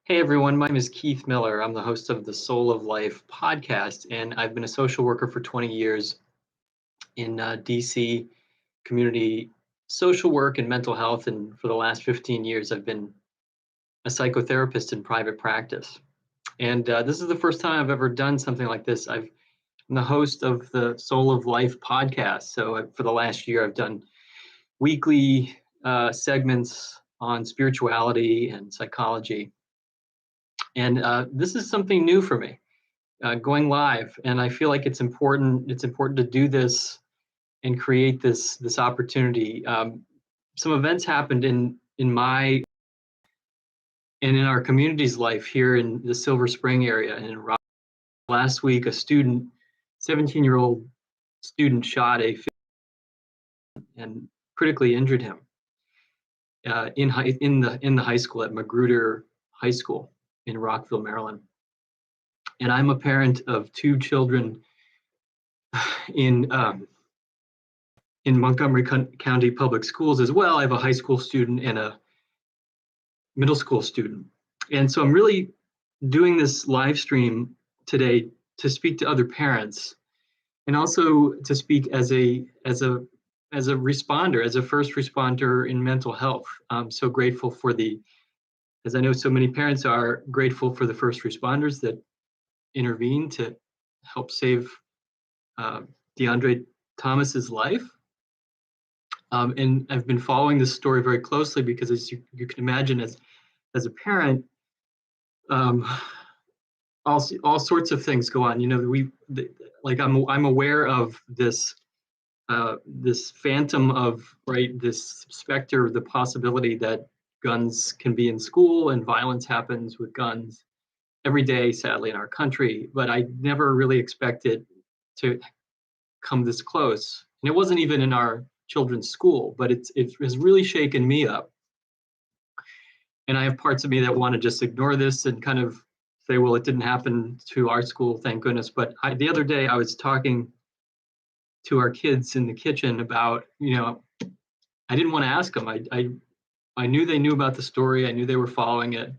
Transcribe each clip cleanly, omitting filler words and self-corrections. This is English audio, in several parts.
Hey everyone, my name is Keith Miller. I'm the host of the Soul of Life podcast, and I've been a social worker for 20 years in DC community social work and mental health. And for the last 15 years, I've been a psychotherapist in private practice. And this is the first time I've ever done something like this. I'm the host of the Soul of Life podcast. So for the last year, I've done weekly segments on spirituality and psychology. And this is something new for me, going live. And I feel like it's important. It's important to do this and create this opportunity. Some events happened in my and in our community's life here in the Silver Spring area. And last week, a student, 17-year-old student, shot and critically injured him in the high school at Magruder High School in Rockville, Maryland. And I'm a parent of two children in Montgomery County Public Schools as well. I have a high school student and a middle school student. And so I'm really doing this live stream today to speak to other parents and also to speak as a responder, as a first responder in mental health. I'm so grateful for as I know so many parents are grateful for the first responders that intervene to help save DeAndre Thomas's life. And I've been following this story very closely because, as you can imagine, as a parent, all sorts of things go on. You know, I'm aware of this phantom of this specter, the possibility that guns can be in school and violence happens with guns every day, sadly, in our country. But I never really expected to come this close, and it wasn't even in our children's school, but it has really shaken me up. And I have parts of me that want to just ignore this and kind of say, well, it didn't happen to our school, thank goodness. But the other day I was talking to our kids in the kitchen about, I didn't want to ask them. I knew they knew about the story. I knew they were following it.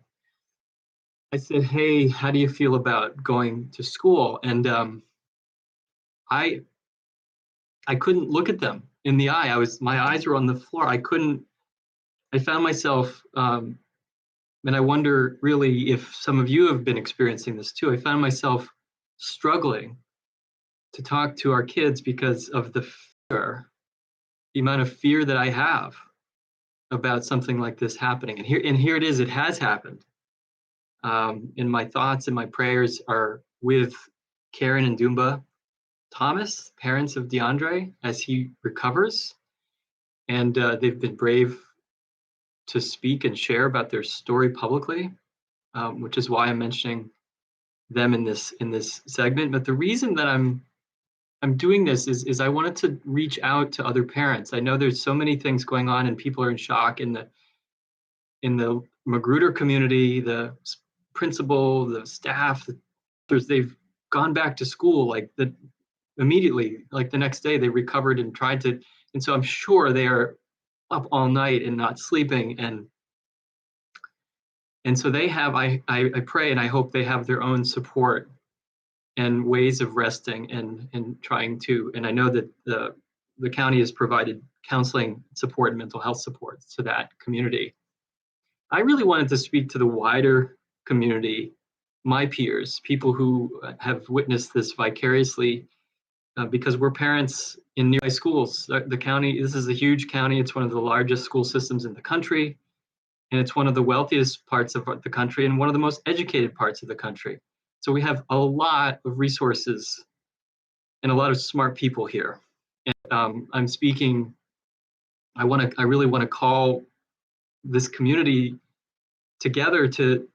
I said, hey, how do you feel about going to school? And I couldn't look at them in the eye. My eyes were on the floor. I found myself, and I wonder really if some of you have been experiencing this too. I found myself struggling to talk to our kids because of the amount of fear that I have about something like this happening. And here it is, it has happened. And my thoughts and my prayers are with Karen and Dumba Thomas, parents of DeAndre, as he recovers. And they've been brave to speak and share about their story publicly, which is why I'm mentioning them in this segment. But the reason that I'm doing this is I wanted to reach out to other parents. I know there's so many things going on and people are in shock in the Magruder community, the principal, the staff, they've gone back to school immediately, like the next day they recovered and tried to, and so I'm sure they are up all night and not sleeping, and so they have, I pray and I hope they have their own support and ways of resting and trying to, and I know that the county has provided counseling support and mental health support to that community. I really wanted to speak to the wider community, my peers, people who have witnessed this vicariously, because we're parents in nearby schools. The county, this is a huge county. It's one of the largest school systems in the country, and it's one of the wealthiest parts of the country and one of the most educated parts of the country. So we have a lot of resources and a lot of smart people here. And I'm speaking, I really want to call this community together to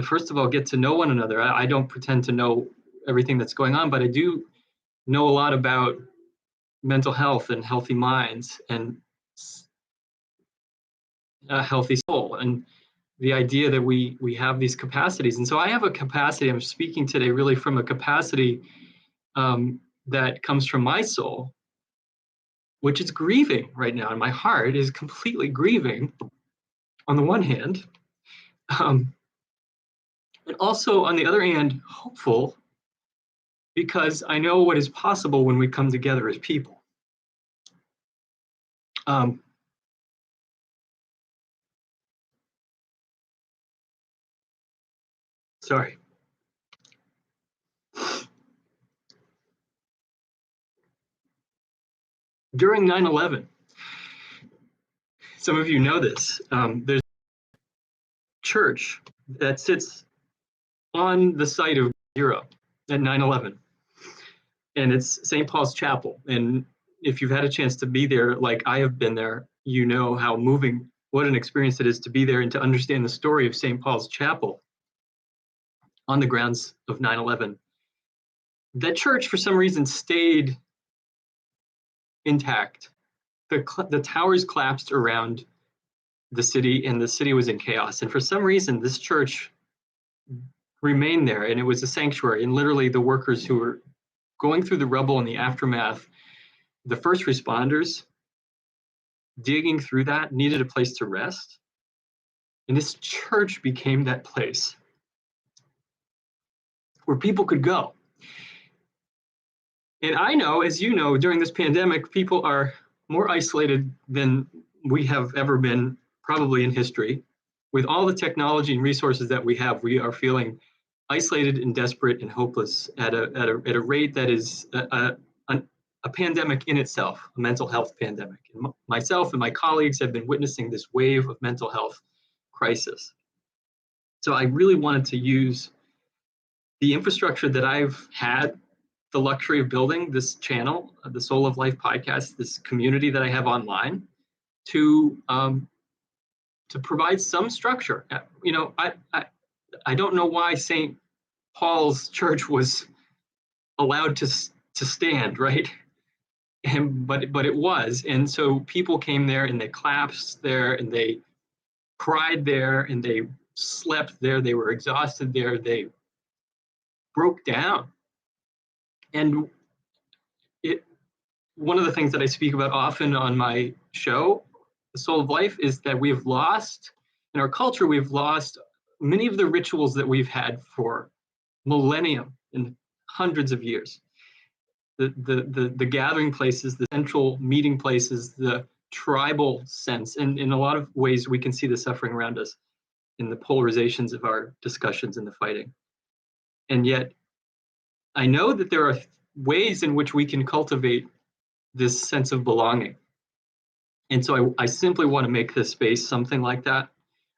first of all get to know one another. I don't pretend to know everything that's going on, but I do know a lot about mental health and healthy minds and a healthy soul, and the idea that we have these capacities. And so I have a capacity. I'm speaking today really from a capacity that comes from my soul, which is grieving right now. And my heart is completely grieving on the one hand. and also, on the other hand, hopeful, because I know what is possible when we come together as people. Sorry. During 9/11, some of you know this, there's a church that sits on the site of Zero at 9/11, and it's St. Paul's Chapel. And if you've had a chance to be there, like I have been there, you know how moving, what an experience it is to be there and to understand the story of St. Paul's Chapel on the grounds of 9/11. That church, for some reason, stayed intact. The towers collapsed around the city, and the city was in chaos. And for some reason, this church remained there, and it was a sanctuary. And literally, the workers who were going through the rubble and the aftermath, the first responders digging through that needed a place to rest. And this church became that place where people could go. And I know, as you know, during this pandemic, people are more isolated than we have ever been, probably in history. With all the technology and resources that we have, we are feeling isolated and desperate and hopeless at a rate that is a pandemic in itself, a mental health pandemic. And myself and my colleagues have been witnessing this wave of mental health crisis. So I really wanted to use the infrastructure that I've had the luxury of building, this channel, the Soul of Life podcast, this community that I have online, to provide some structure. You know, I don't know why St. Paul's Church was allowed to stand, right? But it was, and so people came there and they collapsed there and they cried there and they slept there. They were exhausted there. They broke down. And one of the things that I speak about often on my show, The Soul of Life, is that we've lost, in our culture, we've lost many of the rituals that we've had for millennium and hundreds of years. The gathering places, the central meeting places, the tribal sense. And in a lot of ways, we can see the suffering around us in the polarizations of our discussions and the fighting. And yet, I know that there are ways in which we can cultivate this sense of belonging. And so I simply want to make this space something like that.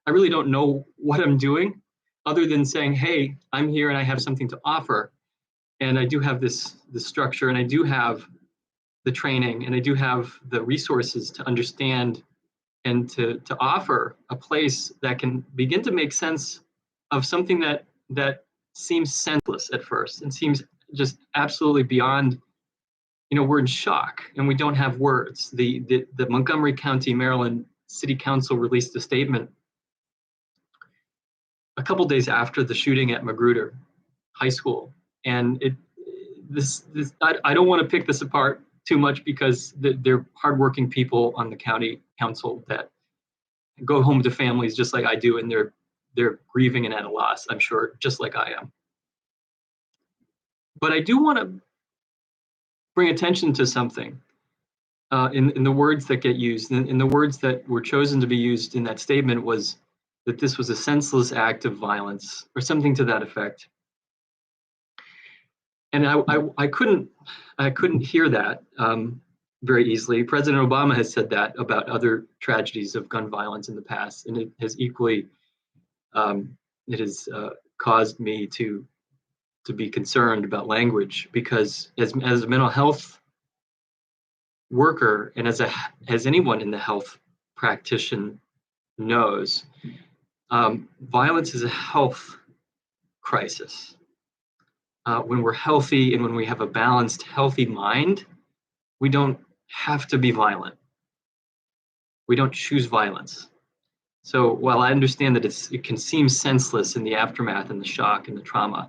I really don't know what I'm doing other than saying, hey, I'm here and I have something to offer. And I do have this structure, and I do have the training, and I do have the resources to understand and to offer a place that can begin to make sense of something that seems senseless at first and seems just absolutely beyond, you know, we're in shock and we don't have words. The Montgomery County, Maryland City Council released a statement a couple days after the shooting at Magruder High School. And I don't want to pick this apart too much because they're hardworking people on the county council that go home to families just like I do, and they're grieving and at a loss, I'm sure, just like I am. But I do want to bring attention to something in the words that get used, in the words that were chosen to be used in that statement, was that this was a senseless act of violence or something to that effect. And I couldn't hear that very easily. President Obama has said that about other tragedies of gun violence in the past, and it has equally caused me to be concerned about language, because as a mental health worker and as anyone in the health practitioner knows, violence is a health crisis. When we're healthy and when we have a balanced, healthy mind, we don't have to be violent. We don't choose violence. So while I understand that it can seem senseless in the aftermath and the shock and the trauma,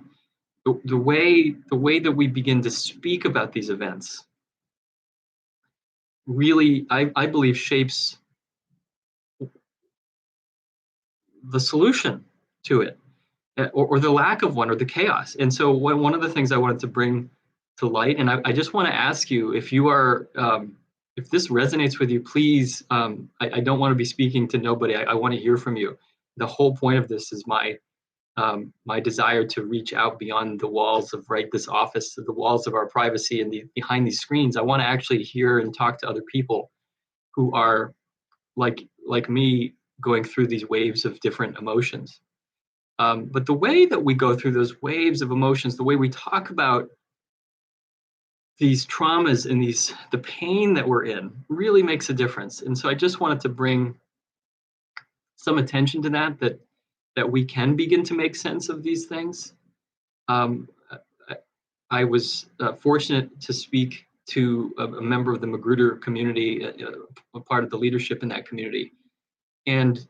the way that we begin to speak about these events really, I believe, shapes the solution to it. or the lack of one, or the chaos. And so one of the things I wanted to bring to light, and I just want to ask you, if you are, if this resonates with you, please, I don't want to be speaking to nobody. I want to hear from you. The whole point of this is my desire to reach out beyond the walls of this office, to the walls of our privacy and behind these screens. I want to actually hear and talk to other people who are like me, going through these waves of different emotions. But the way that we go through those waves of emotions, the way we talk about these traumas and the pain that we're in, really makes a difference. And so I just wanted to bring some attention to that we can begin to make sense of these things. I was fortunate to speak to a member of the Magruder community, a part of the leadership in that community. And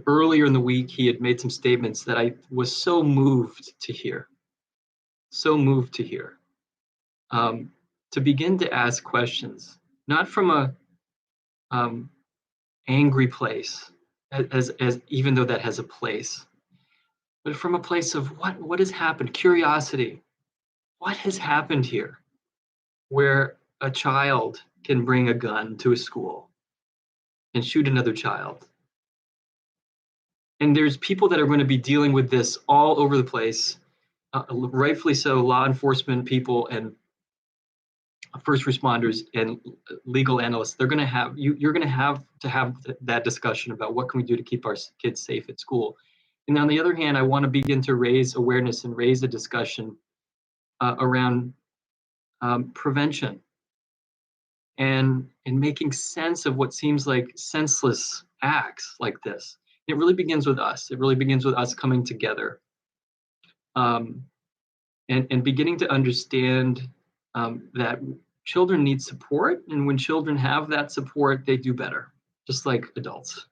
earlier in the week, he had made some statements that I was so moved to hear. To begin to ask questions, not from a angry place, as even though that has a place, but from a place of what has happened, curiosity. What has happened here, where a child can bring a gun to a school and shoot another child? And there's people that are going to be dealing with this all over the place, rightfully so, law enforcement people and first responders and legal analysts. They're going to have, you're going to have that discussion about what can we do to keep our kids safe at school. And on the other hand, I want to begin to raise awareness and raise a discussion around prevention and making sense of what seems like senseless acts like this. It really begins with us. It really begins with us coming together and beginning to understand that children need support. And when children have that support, they do better, just like adults.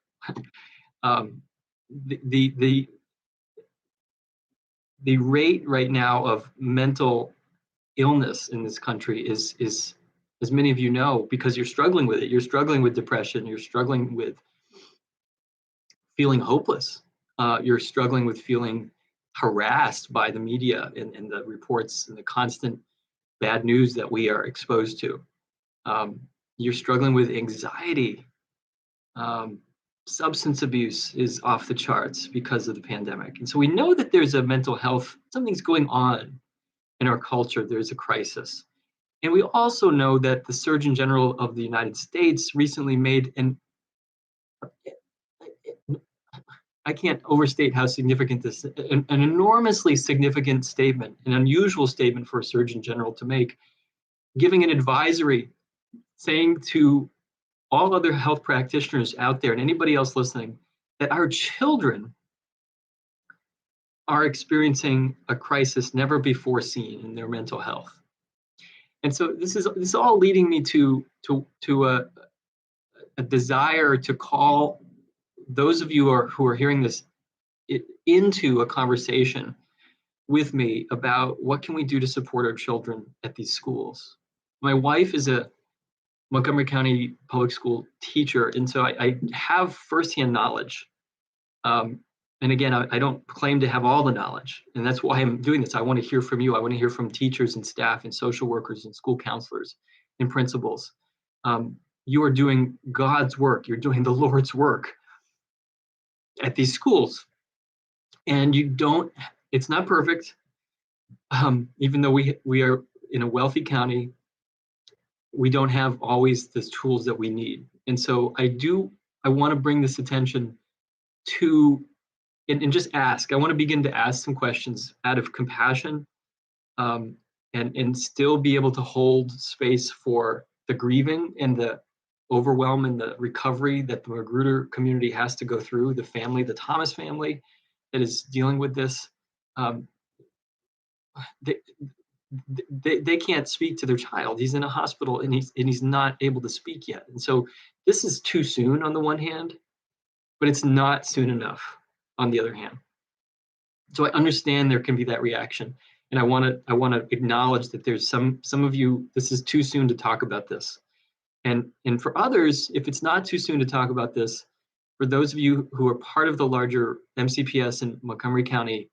The rate right now of mental illness in this country is, as many of you know, because you're struggling with it. You're struggling with depression. You're struggling with feeling hopeless. You're struggling with feeling harassed by the media and the reports and the constant bad news that we are exposed to. You're struggling with anxiety. Substance abuse is off the charts because of the pandemic. And so we know that there's a mental health, something's going on in our culture. There's a crisis. And we also know that the Surgeon General of the United States recently made I can't overstate how significant this, an enormously significant statement, an unusual statement for a Surgeon General to make, giving an advisory saying to all other health practitioners out there and anybody else listening that our children are experiencing a crisis never before seen in their mental health. And so this is all leading me to a desire to call those of you who are hearing this into a conversation with me about what can we do to support our children at these schools. My wife is a Montgomery County Public School teacher, and so I have firsthand knowledge. And again, I don't claim to have all the knowledge, and that's why I'm doing this. I want to hear from you. I want to hear from teachers and staff and social workers and school counselors and principals. You are doing God's work. You're doing the Lord's work at these schools. And it's not perfect. Even though we are in a wealthy county, we don't have always the tools that we need. And so I want to bring this attention to, and just ask. I want to begin to ask some questions out of compassion, and still be able to hold space for the grieving and the overwhelm and the recovery that the Magruder community has to go through, the family, the Thomas family that is dealing with this. They can't speak to their child. He's in a hospital and he's not able to speak yet. And so this is too soon on the one hand, but it's not soon enough on the other hand. So I understand there can be that reaction. And I want to acknowledge that there's some of you, this is too soon to talk about this. And for others, if it's not too soon to talk about this, for those of you who are part of the larger MCPS and Montgomery County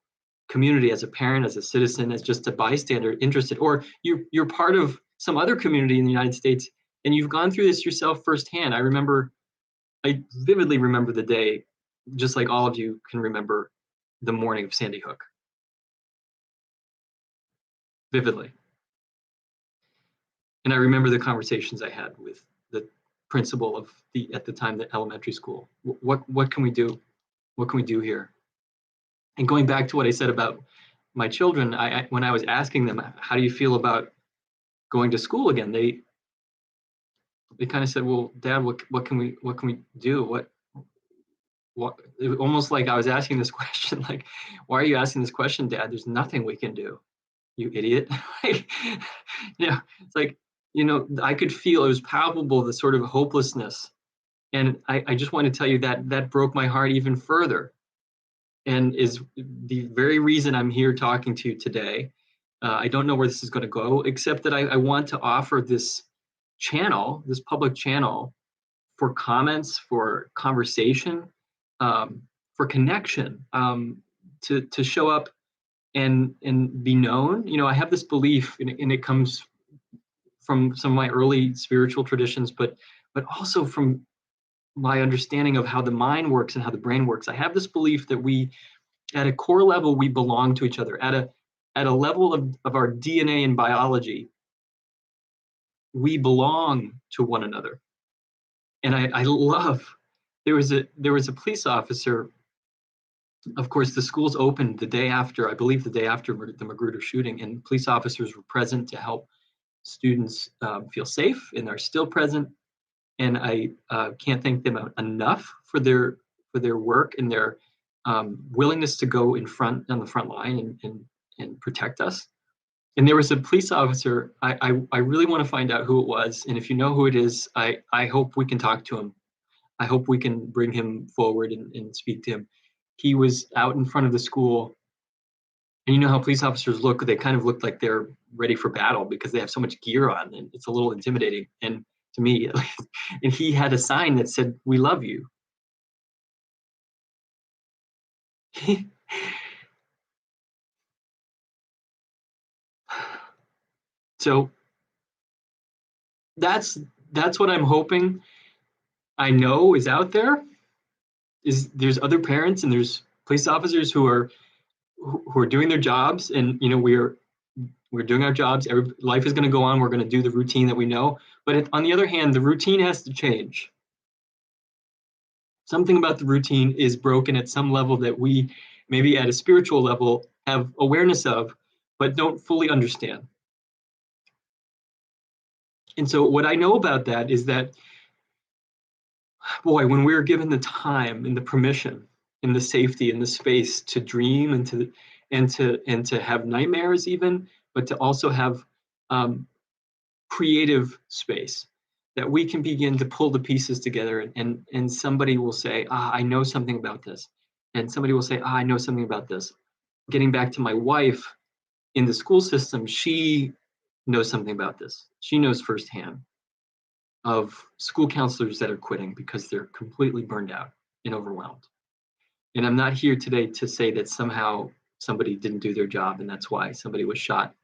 community, as a parent, as a citizen, as just a bystander interested, or you're part of some other community in the United States and you've gone through this yourself firsthand. I vividly remember the day, just like all of you can remember the morning of Sandy Hook. Vividly. And I remember the conversations I had with the principal of at the time, the elementary school. What can we do? What can we do here? And going back to what I said about my children, when I was asking them, how do you feel about going to school again? They kind of said, well, Dad, what can we do? What it was almost like I was asking this question, like, why are you asking this question, Dad? There's nothing we can do, you idiot. It's like, I could feel, it was palpable, the sort of hopelessness. And I just want to tell you that broke my heart even further, and is the very reason I'm here talking to you today. I don't know where this is going to go, except that I want to offer this channel, this public channel, for comments, for conversation, for connection, to show up and be known. I have this belief, and it comes from some of my early spiritual traditions, but also from my understanding of how the mind works and how the brain works. I have this belief that we, at a core level, we belong to each other. At a level of our DNA and biology, we belong to one another. And I love, there was a police officer. Of course, the schools opened the day after, I believe the day after the Magruder shooting, and police officers were present to help students feel safe, and are still present. And I can't thank them enough for their work and their willingness to go on the front line and protect us. And there was a police officer. I really want to find out who it was, and if you know who it is, I hope we can talk to him. I hope we can bring him forward and speak to him. He was out in front of the school, and you know how police officers look, they kind of look like they're ready for battle because they have so much gear on, and it's a little intimidating, and to me, and he had a sign that said, "We love you." So that's what I'm hoping, I know is out there, is there's other parents and there's police officers who are doing their jobs, and we're doing our jobs. Life is going to go on. We're going to do the routine that we know. But on the other hand, the routine has to change. Something about the routine is broken at some level that we, maybe at a spiritual level, have awareness of, but don't fully understand. And so what I know about that is that, boy, when we're given the time and the permission and the safety and the space to dream and to have nightmares even, but to also have creative space, that we can begin to pull the pieces together, and somebody will say, I know something about this. And somebody will say, I know something about this. Getting back to my wife in the school system, she knows something about this. She knows firsthand of school counselors that are quitting because they're completely burned out and overwhelmed. And I'm not here today to say that somehow somebody didn't do their job and that's why somebody was shot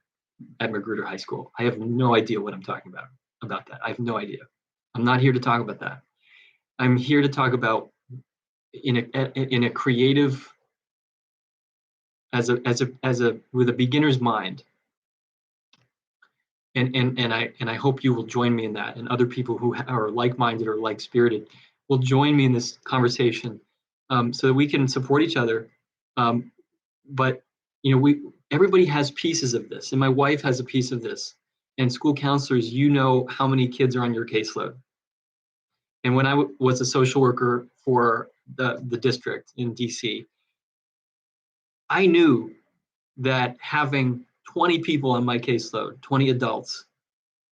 at Magruder High School. I have no idea what I'm talking about that. I have no idea. I'm not here to talk about that. I'm here to talk about in a creative, with a beginner's mind. And I hope you will join me in that, and other people who are like-minded or like-spirited will join me in this conversation, so that we can support each other. But everybody has pieces of this, and my wife has a piece of this. And school counselors, how many kids are on your caseload. And when I was a social worker for the district in DC, I knew that having 20 people on my caseload, 20 adults,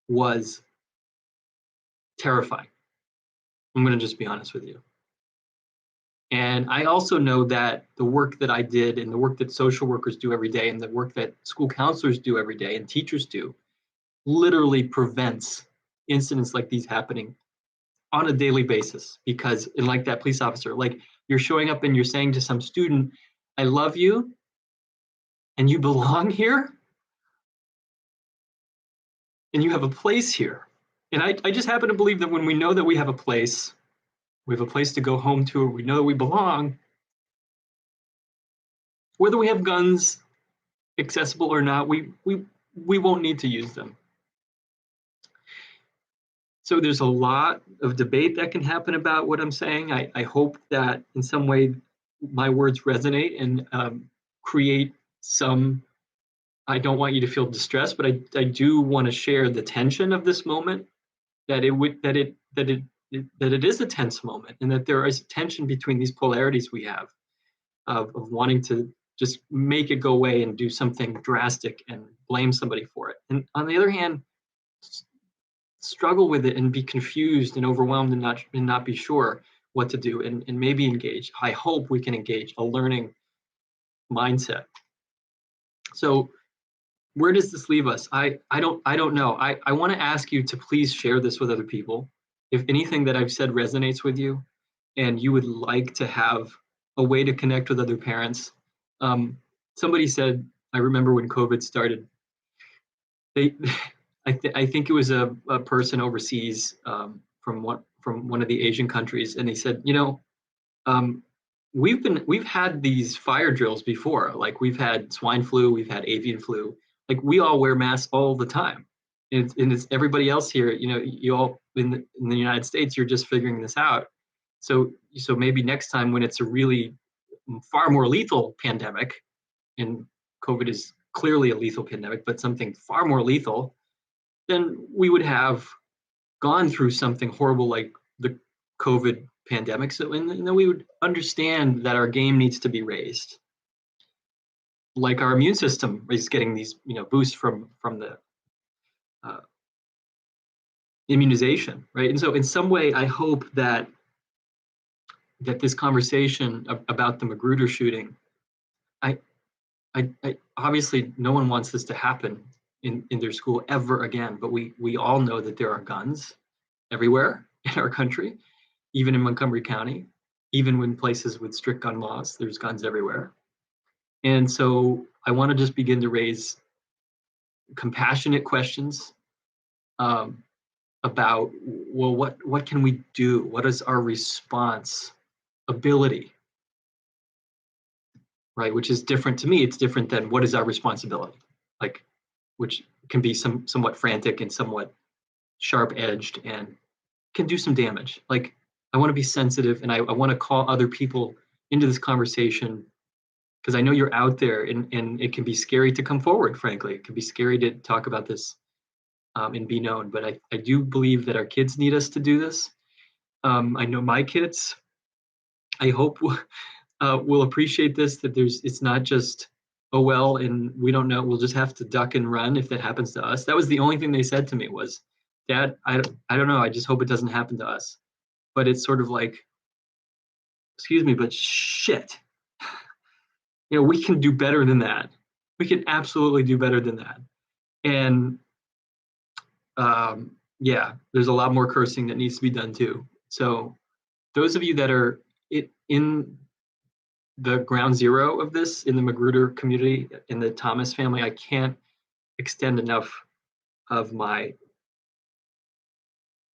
was terrifying. I'm going to just be honest with you. And I also know that the work that I did and the work that social workers do every day and the work that school counselors do every day and teachers do literally prevents incidents like these happening on a daily basis, because, and like that police officer, like you're showing up and you're saying to some student, I love you and you belong here and you have a place here. And I just happen to believe that when we know that we have a place to go home to, or we know that we belong, whether we have guns accessible or not, we won't need to use them. So there's a lot of debate that can happen about what I'm saying. I hope that in some way my words resonate and create some, I don't want you to feel distressed, but I do want to share the tension of this moment, that it is a tense moment, and that there is a tension between these polarities we have of wanting to just make it go away and do something drastic and blame somebody for it. And on the other hand, struggle with it and be confused and overwhelmed and not be sure what to do, and maybe engage. I hope we can engage a learning mindset. So where does this leave us? I don't know. I want to ask you to please share this with other people. If anything that I've said resonates with you and you would like to have a way to connect with other parents. Somebody said, I remember when COVID started, I think it was a person overseas from one of the Asian countries, and they said, we've had these fire drills before. Like we've had swine flu, we've had avian flu. Like we all wear masks all the time, and it's everybody else here. You all in the United States, you're just figuring this out. So maybe next time when it's a really far more lethal pandemic, and COVID is clearly a lethal pandemic, but something far more lethal, then we would have gone through something horrible like the COVID pandemic. So, and then we would understand that our game needs to be raised. Like our immune system is getting these, boosts from the immunization, right? And so in some way, I hope that this conversation about the Magruder shooting, I obviously no one wants this to happen in their school ever again, but we all know that there are guns everywhere in our country, even in Montgomery County, even in places with strict gun laws, there's guns everywhere. And so I want to just begin to raise compassionate questions about, well, what can we do? What is our response ability? Right, which is different to me. It's different than what is our responsibility, like, which can be somewhat frantic and somewhat sharp-edged and can do some damage. Like, I want to be sensitive, and I want to call other people into this conversation, because I know you're out there, and it can be scary to come forward, frankly. It can be scary to talk about this and be known, but I do believe that our kids need us to do this. I know my kids, I hope, will appreciate this, that it's not just, oh, well, and we don't know, we'll just have to duck and run if that happens to us. That was the only thing they said to me was, Dad, I don't know, I just hope it doesn't happen to us. But it's sort of like, excuse me, but shit. We can do better than that. We can absolutely do better than that. And yeah, there's a lot more cursing that needs to be done too. So those of you that are in the ground zero of this, in the Magruder community, in the Thomas family, I can't extend enough of my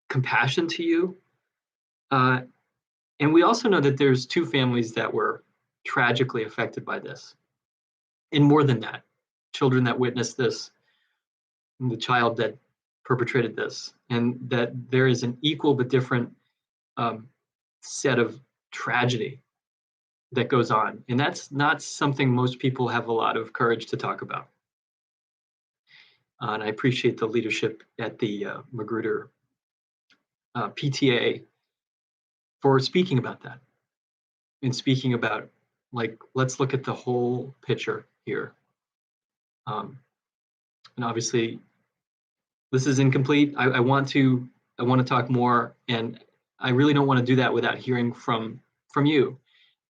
compassion to you. And we also know that there's two families that were tragically affected by this. And more than that, children that witnessed this, and the child that perpetrated this, and that there is an equal but different set of tragedy that goes on. And that's not something most people have a lot of courage to talk about. And I appreciate the leadership at the Magruder PTA for speaking about that, and speaking about, like, let's look at the whole picture here. And obviously, this is incomplete. I want to talk more, and I really don't want to do that without hearing from you.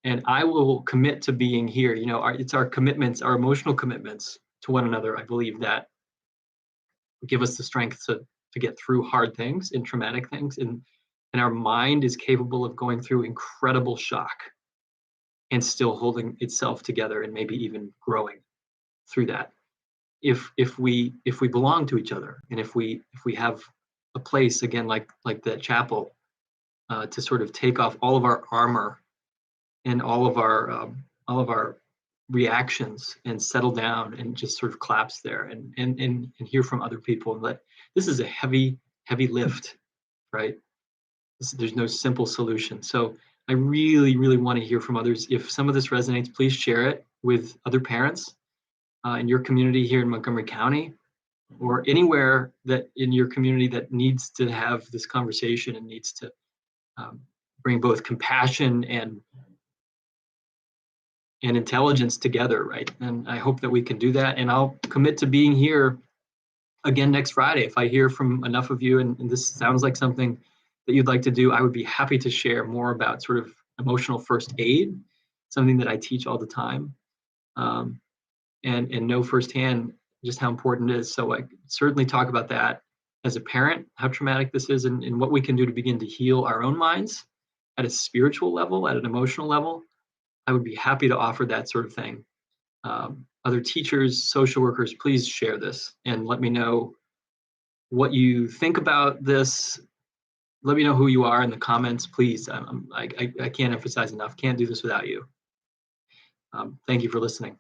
And I will commit to being here. It's our commitments, our emotional commitments to one another, I believe, that give us the strength to get through hard things and traumatic things, and And our mind is capable of going through incredible shock and still holding itself together and maybe even growing through that. If we belong to each other, and if we have a place, again, like that chapel, to sort of take off all of our armor and all of our reactions and settle down and just sort of collapse there and hear from other people, and let, this is a heavy lift, right? There's no simple solution. So I really, really want to hear from others. If some of this resonates, please share it with other parents in your community here in Montgomery County, or anywhere that in your community that needs to have this conversation and needs to bring both compassion and intelligence together, right? And I hope that we can do that. And I'll commit to being here again next Friday. If I hear from enough of you and this sounds like something that you'd like to do, I would be happy to share more about sort of emotional first aid, something that I teach all the time, and know firsthand just how important it is. So I certainly talk about that as a parent, how traumatic this is, and what we can do to begin to heal our own minds at a spiritual level, at an emotional level. I would be happy to offer that sort of thing. Other teachers, social workers, please share this and let me know what you think about this. Let me know who you are in the comments, please. I can't emphasize enough. Can't do this without you. Thank you for listening.